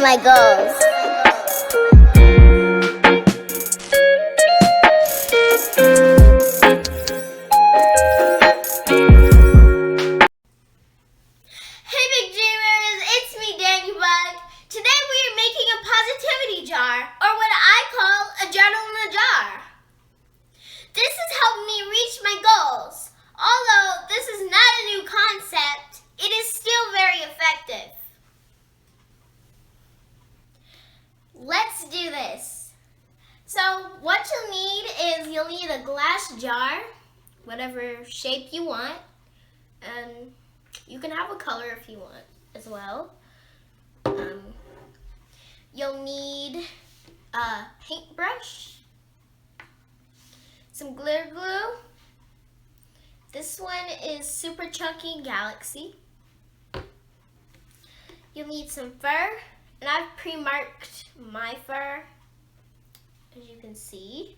my goals. Hey Big Dreamers, it's me Danyah Bug. Today we are making a positivity jar, or what I call a journal in a jar. This has helped me reach my goals. Although this is not a new concept, it is still very effective. Let's do this. So what you'll need a glass jar, whatever shape you want, and you can have a color if you want as well. You'll need a paintbrush, some glitter glue. This one is Super Chunky Galaxy. You'll need some fur, and I've pre-marked my fur, as you can see.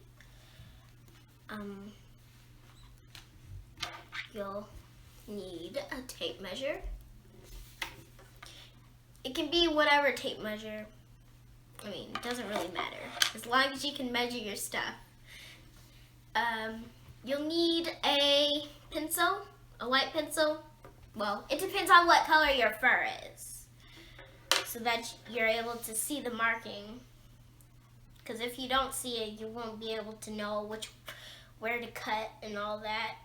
You'll need a tape measure. It can be whatever tape measure. It doesn't really matter, as long as you can measure your stuff. You'll need a pencil, a white pencil. Well, it depends on what color your fur is, so that you're able to see the marking. Because if you don't see it, you won't be able to know where to cut and all that.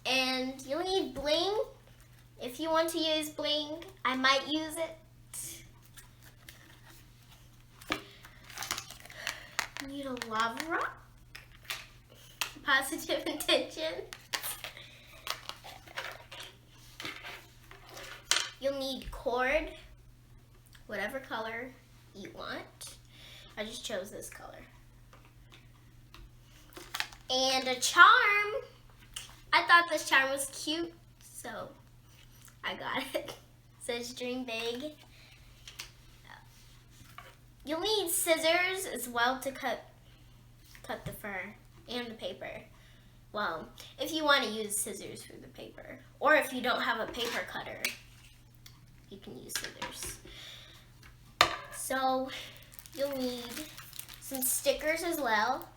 And you'll need bling. If you want to use bling, I might use it. You need a lava rock. Positive intention. You'll need cord, whatever color you want. I just chose this color. And a charm. I thought this charm was cute, so I got it. It says dream big. You'll need scissors as well to cut the fur and the paper. Well, if you want to use scissors for the paper, or if you don't have a paper cutter, you can use scissors. So you'll need some stickers as well.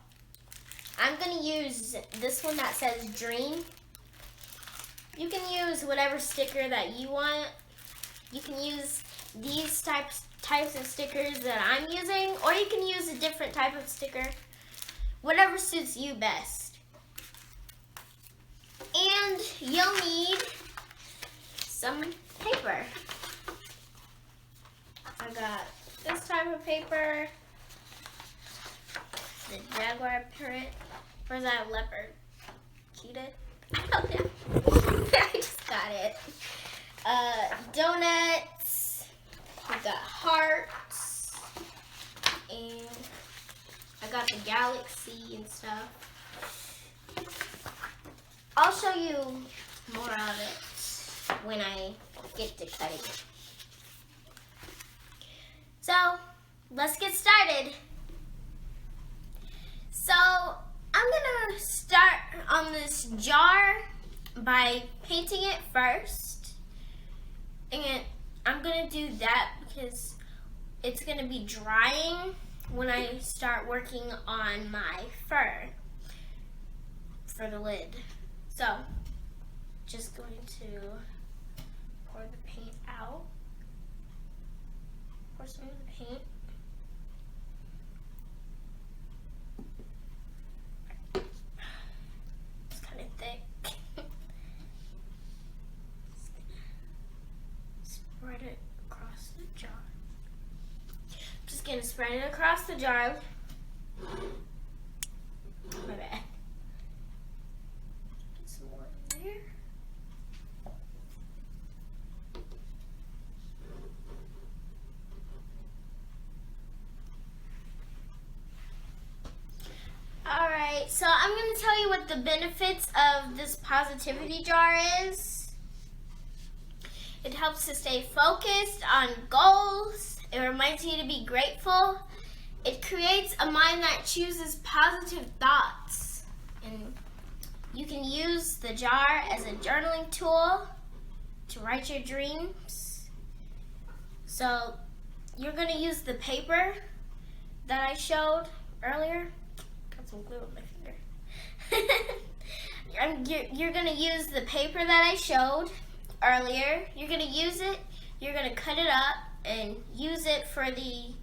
I'm going to use this one that says dream. You can use whatever sticker that you want. You can use these types of stickers that I'm using, or you can use a different type of sticker. Whatever suits you best. And you'll need some paper. I got this type of paper, the jaguar print, or is that a leopard? Cheetah? I don't know. I just got it. Donuts. I got hearts. And I got the galaxy and stuff. I'll show you more of it when I get to cutting it. So, let's get started. So, I'm gonna start on this jar by painting it first. And I'm gonna do that because it's gonna be drying when I start working on my fur for the lid. So, just going to pour the paint out. Pour some of the paint. It's kind of thick. Spread it across the jar. Just gonna spread it across the jar. My bad. Get some more in there. Alright, so I'm going to tell you what the benefits of this positivity jar is. It helps to stay focused on goals. It reminds you to be grateful. It creates a mind that chooses positive thoughts. And you can use the jar as a journaling tool to write your dreams. So you're gonna use the paper that I showed earlier. Got some glue on my finger. You're gonna use the paper that I showed earlier. You're gonna use it, you're gonna cut it up and use it for the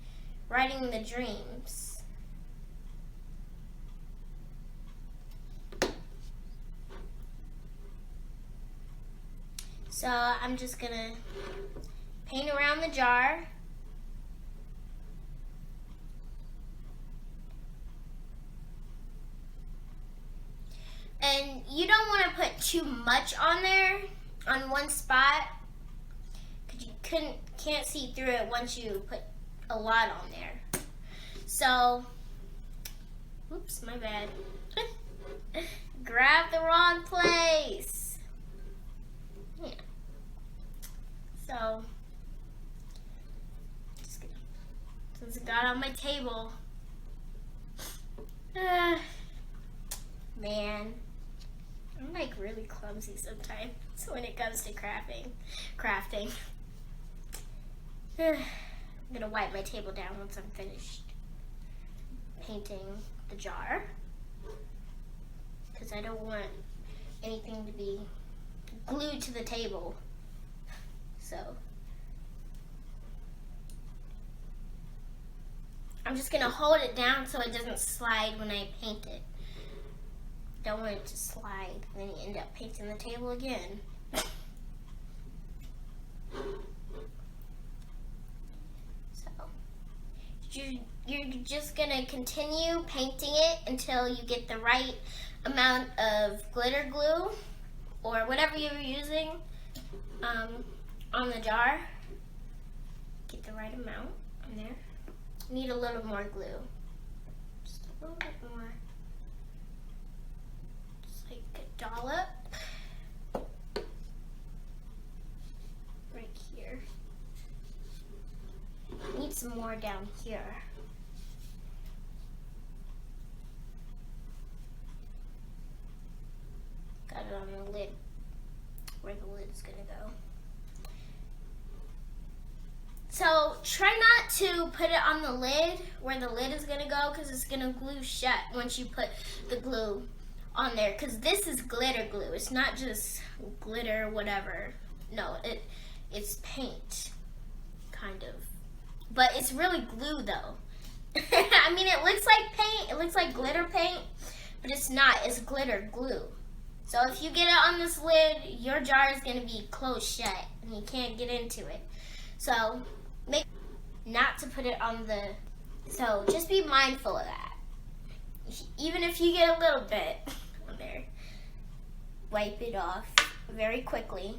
writing the dreams. So I'm just gonna paint around the jar. And you don't want to put too much on there on one spot because you can't see through it once you put a lot on there. So, oops, my bad. Grab the wrong place. Yeah. So, since it got on my table, man, I'm like really clumsy sometimes when it comes to crafting. I'm gonna wipe my table down once I'm finished painting the jar because I don't want anything to be glued to the table. So I'm just gonna hold it down so it doesn't slide when I paint it. Don't want it to slide, then you end up painting the table again. So you're just gonna continue painting it until you get the right amount of glitter glue or whatever you're using on the jar. Get the right amount on there. Need a little more glue. Just a little bit more. Dollop right here. Need some more down here. Got it on the lid, where the lid's gonna go. So try not to put it on the lid where the lid is gonna go because it's gonna glue shut once you put the glue on there, because this is glitter glue. It's not just glitter whatever. No, it's paint, kind of. But it's really glue though. I mean, it looks like paint, it looks like glitter paint, but it's not, it's glitter glue. So if you get it on this lid, your jar is gonna be closed shut and you can't get into it. So make not to put it on the, so just be mindful of that. Even if you get a little bit on there, wipe it off very quickly.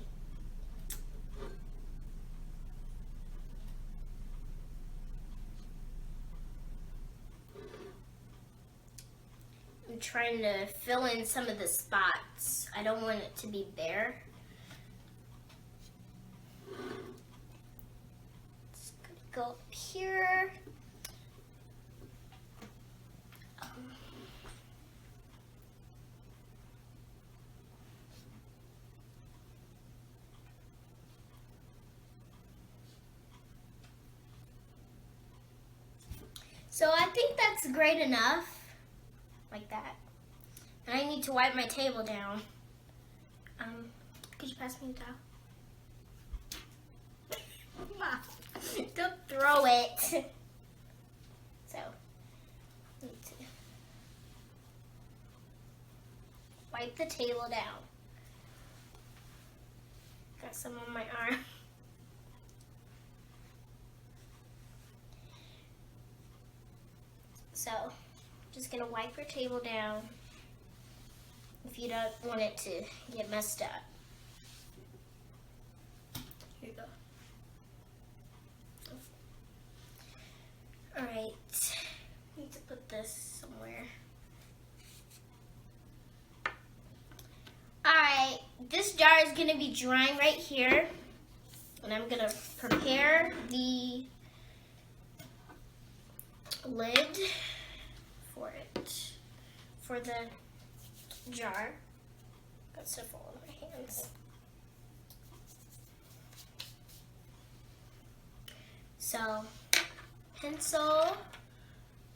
I'm trying to fill in some of the spots. I don't want it to be bare. Just gonna go up here. So I think that's great enough, like that. And I need to wipe my table down. Could you pass me the towel? Mom, don't throw it. So, need to wipe the table down. Got some on my arm. So, just gonna wipe your table down if you don't want it to get messed up. Here you go. Alright, need to put this somewhere. Alright, this jar is gonna be drying right here. And I'm gonna prepare the lid for it, for the jar. Got stuff all in my hands. So, pencil,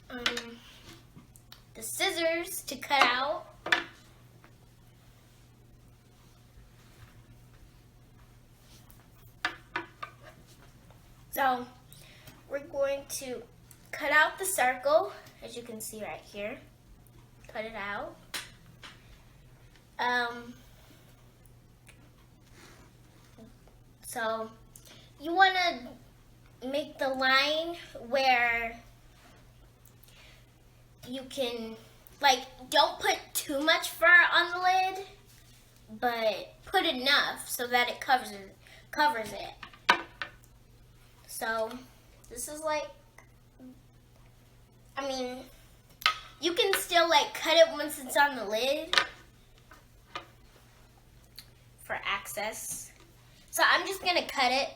the scissors to cut out. So, we're going to cut out the circle, as you can see right here. Cut it out. So, you want to make the line where you can, like, don't put too much fur on the lid, but put enough so that it covers it. So, this is like, I mean, you can still like cut it once it's on the lid for access. So I'm just gonna cut it.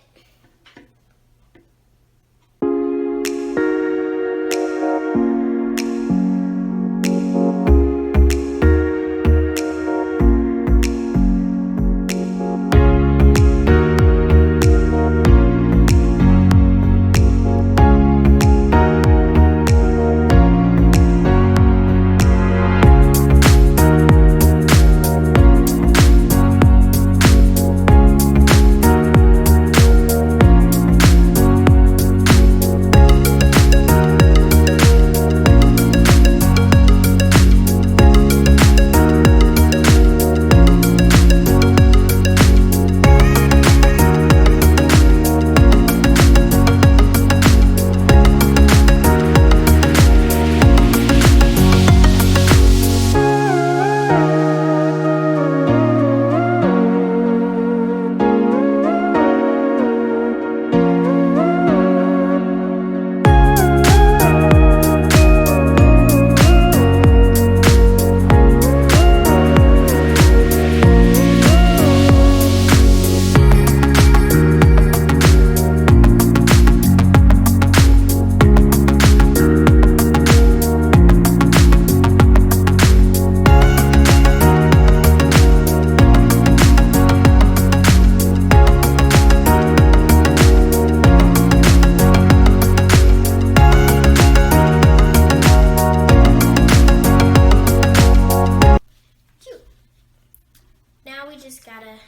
Now we just gotta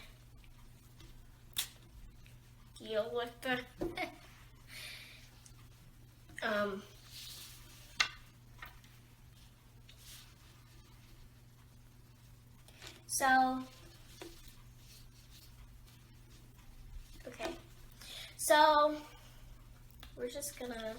deal with the okay. So we're just gonna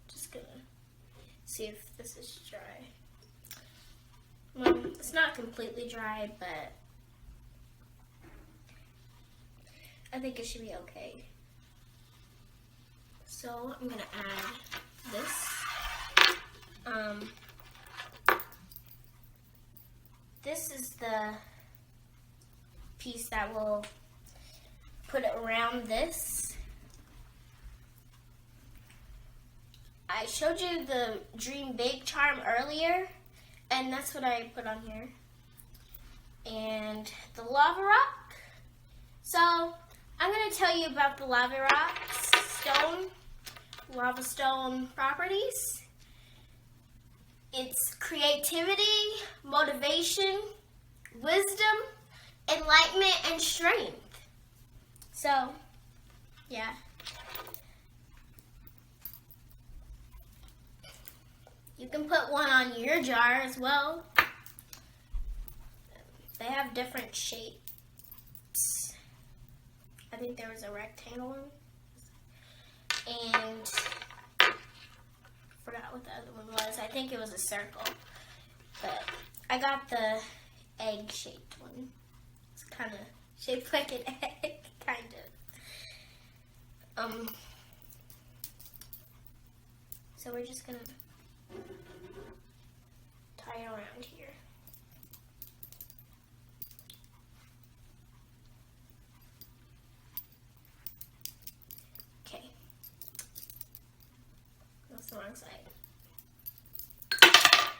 just gonna see if this is dry. Well, it's not completely dry, but I think it should be okay. So I'm gonna add this. This is the piece that will put it around this. I showed you the Dream Big charm earlier, and that's what I put on here. And the lava rock. So I'm going to tell you about the lava stone properties. It's creativity, motivation, wisdom, enlightenment, and strength. So, yeah. You can put one on your jar as well. They have different shapes. I think there was a rectangle one. And I forgot what the other one was. I think it was a circle. But I got the egg-shaped one. It's kind of shaped like an egg, kind of. So we're just gonna tie it around here. Okay. wrong side.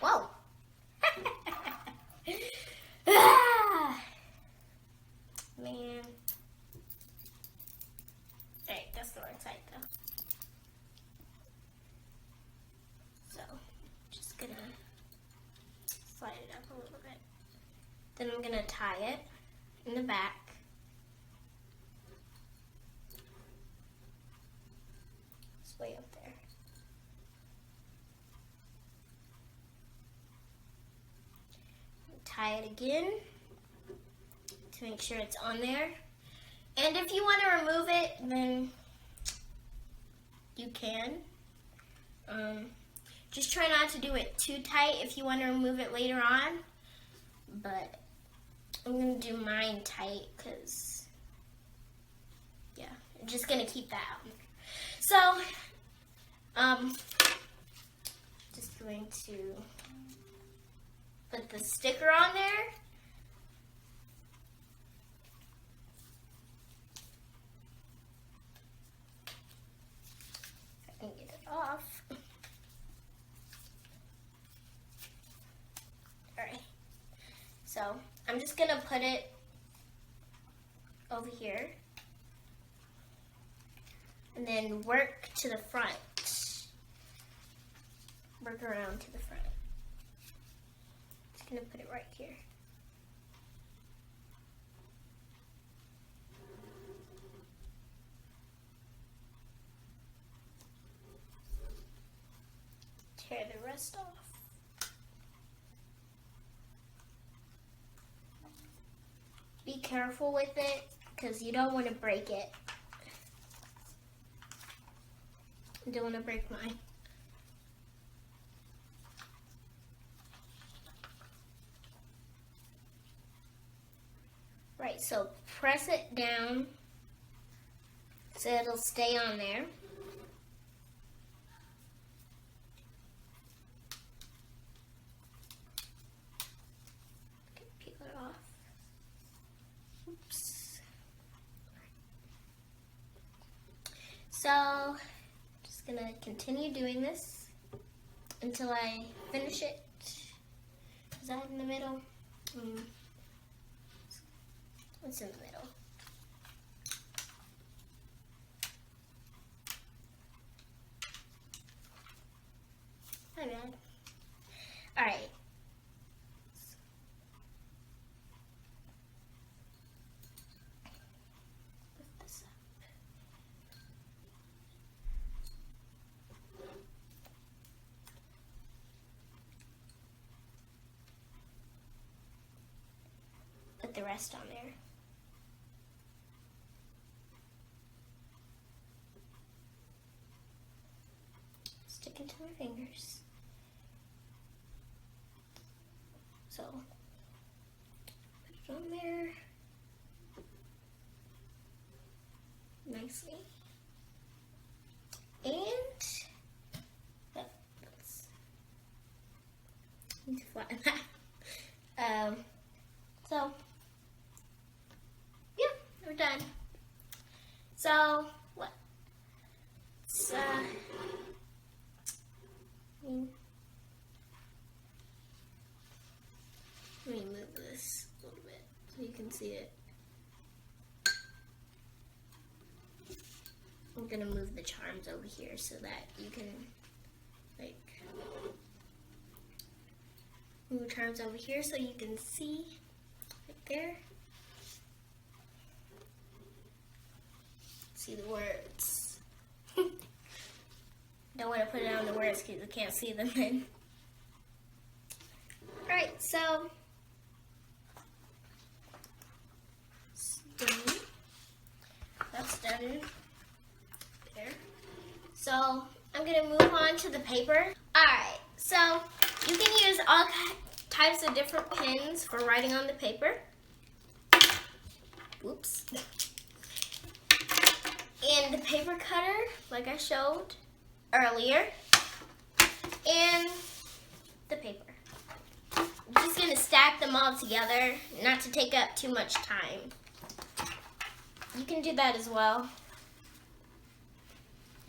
Whoa. Man. Alright, that's the right side though. So, just gonna slide it up a little bit. Then I'm gonna tie it in the back. It's way up there. Tie it again to make sure it's on there. And if you want to remove it, then you can. Just try not to do it too tight if you want to remove it later on. But I'm going to do mine tight because, yeah, I'm just going to keep that out. So, just going to put the sticker on there. If I can get it off. Alright. So, I'm just going to put it over here. And then work to the front. Work around to the front. Just gonna put it right here. Tear the rest off. Be careful with it because you don't want to break it. I don't want to break mine. Right, so press it down so it'll stay on there. Peel it off. Oops. So, just gonna continue doing this until I finish it. Is that in the middle? What's in the middle? My bad. Alright. Lift this up. Put the rest on there. Stick into my fingers. So, put it on there nicely. And let's need to flatten that. So, yeah, we're done. So, let's let me move this a little bit so you can see it. I'm gonna move the charms over here so that you can move charms over here so you can see right there. See the words. Don't want to put it on the words because you can't see them then. Alright, so it's done. That's done there. So I'm going to move on to the paper. Alright, so you can use all types of different pens for writing on the paper. Whoops. And the paper cutter, like I showed earlier, and the paper. I'm just going to stack them all together, not to take up too much time. You can do that as well.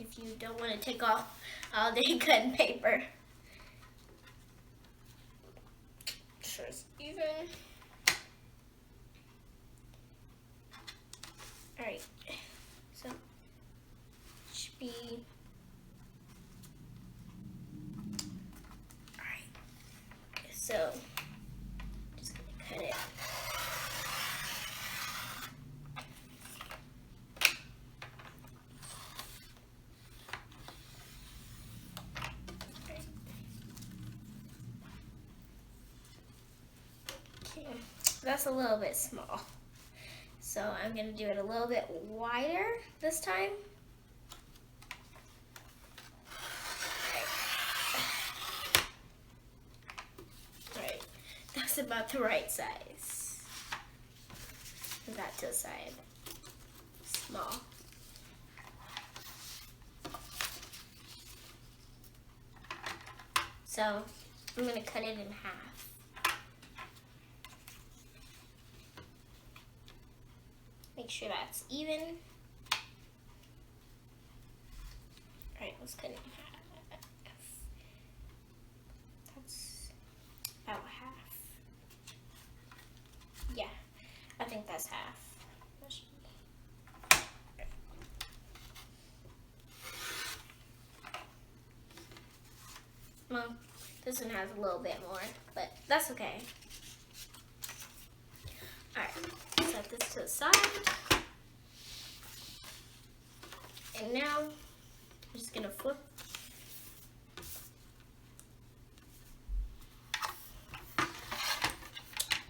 if you don't want to take off all day cutting paper. Sure it's even. Alright, so it should be. Alright, so just gonna cut it. That's a little bit small. So I'm going to do it a little bit wider this time. Alright, that's about the right size. Move that to the side. Small. So I'm going to cut it in half. Make sure that's even. Alright, let's cut it in half. That's about half. Yeah, I think that's half. Well, this one has a little bit more, but that's okay. Alright, set this to the side. And now, I'm just gonna flip.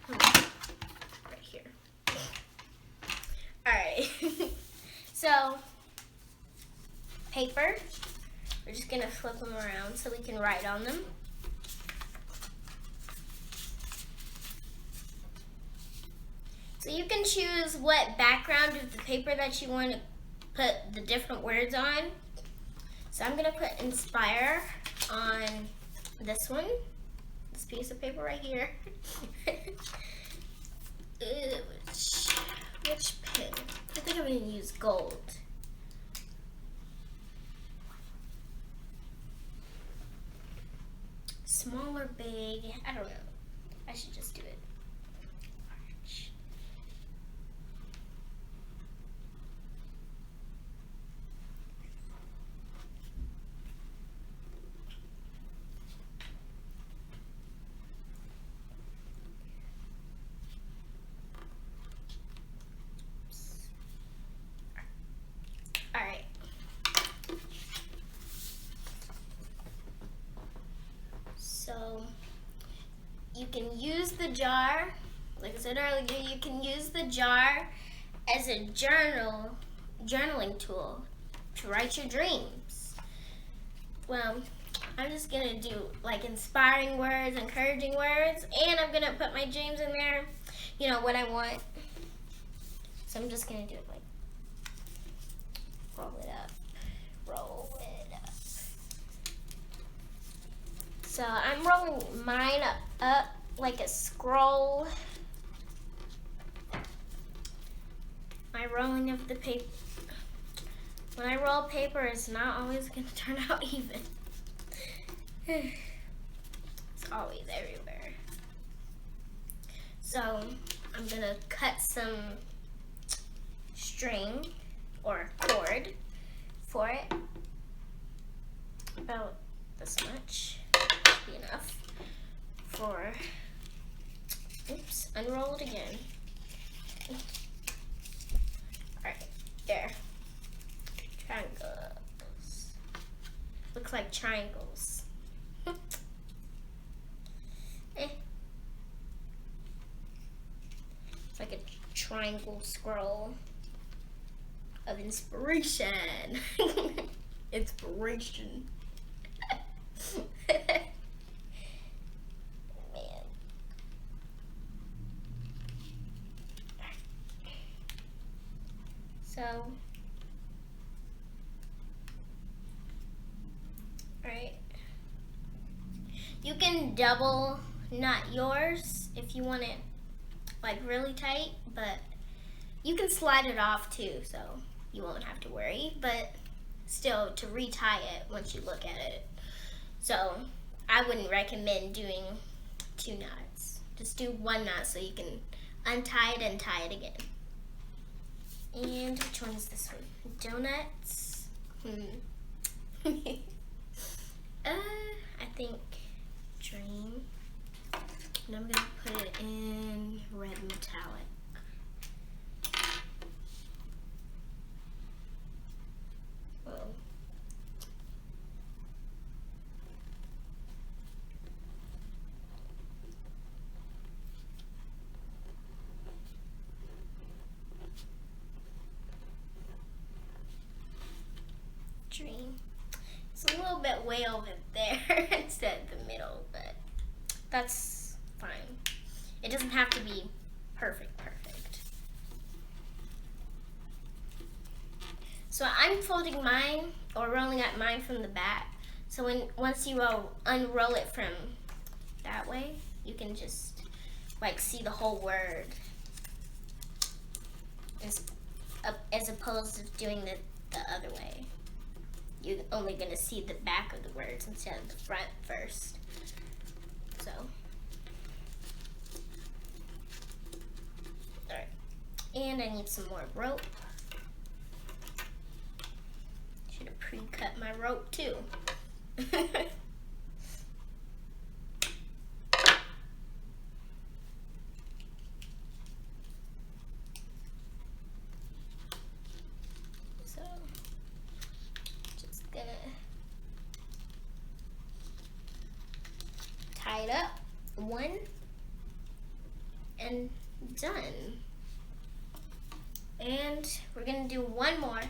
Right here. Alright, so, paper. We're just gonna flip them around so we can write on them. So you can choose what background of the paper that you want to put the different words on. So I'm gonna put inspire on this one, this piece of paper right here. Which pen? I think I'm gonna use gold. Small or big? I don't know. I should just do it. Orange. All right. So you can use the jar, like I said earlier, you can use the jar as a journaling tool to write your dreams. Well, I'm just gonna do like inspiring words, encouraging words, and I'm gonna put my dreams in there, you know, what I want. So I'm just gonna do it like, roll it up, roll it up. So I'm rolling mine up like a scroll. My rolling of the paper. When I roll paper, it's not always going to turn out even. It's always everywhere. So I'm going to cut some string or cord for it. About this much. Be enough for, oops, unroll it again. Alright, there. Triangles. Looks like triangles. It's like a triangle scroll of inspiration. Inspiration. So, alright. You can double knot yours if you want it like really tight, but you can slide it off too, so you won't have to worry. But still to retie it once you look at it. So I wouldn't recommend doing 2 knots. Just do 1 knot so you can untie it and tie it again. And which one is this one? Donuts? I think Dream. And I'm gonna put it in red metallic. Whoa. Dream. It's a little bit way over there instead of the middle, but that's fine. It doesn't have to be perfect. So I'm folding mine, or rolling up mine from the back. So once you unroll it from that way, you can just like see the whole word, as opposed to doing the other way. You're only gonna see the back of the words instead of the front first. So, all right. And I need some more rope. Should have pre-cut my rope too. So, just gonna tie it up, 1, and done. And we're gonna do 1 more.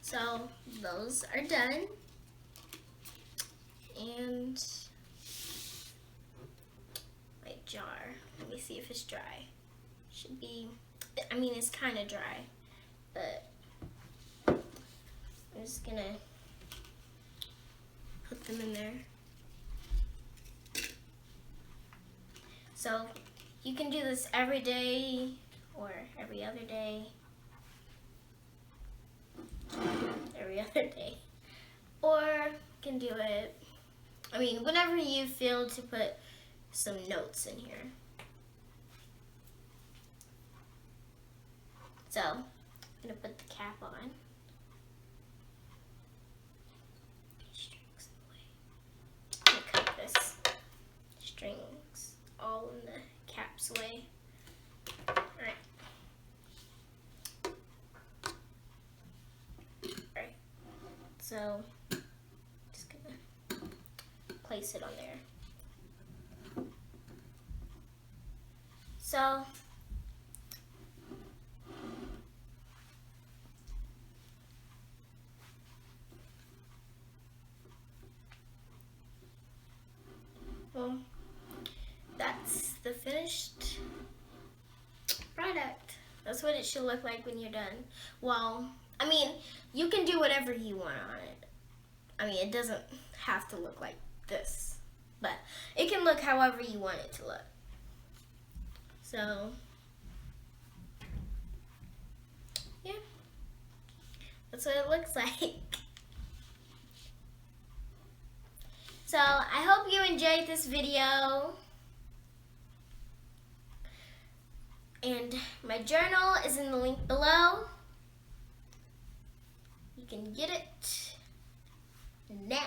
So those are done, and my jar, let me see if it's dry. Should be, I mean it's kind of dry, but I'm just gonna put them in there. So you can do this every day or every other day. Or you can do it, I mean, whenever you feel to put some notes in here. So, I'm gonna put the cap on. Strings away. I'm gonna cut this strings all in the cap's way. Alright. So, just gonna place it on there. So, well, that's the finished product. That's what it should look like when you're done. Well, I mean, you can do whatever you want on it. I mean, it doesn't have to look like this, but it can look however you want it to look. So, yeah, that's what it looks like. So, I hope you enjoyed this video. And my journal is in the link below. You can get it now.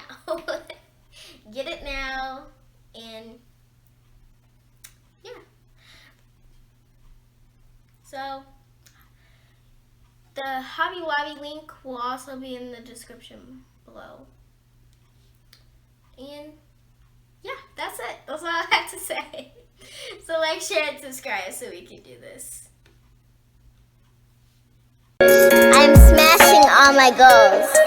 Get it now. And yeah. So the Hobby Lobby link will also be in the description below. And yeah. share, and subscribe so we can do this. I'm smashing all my goals.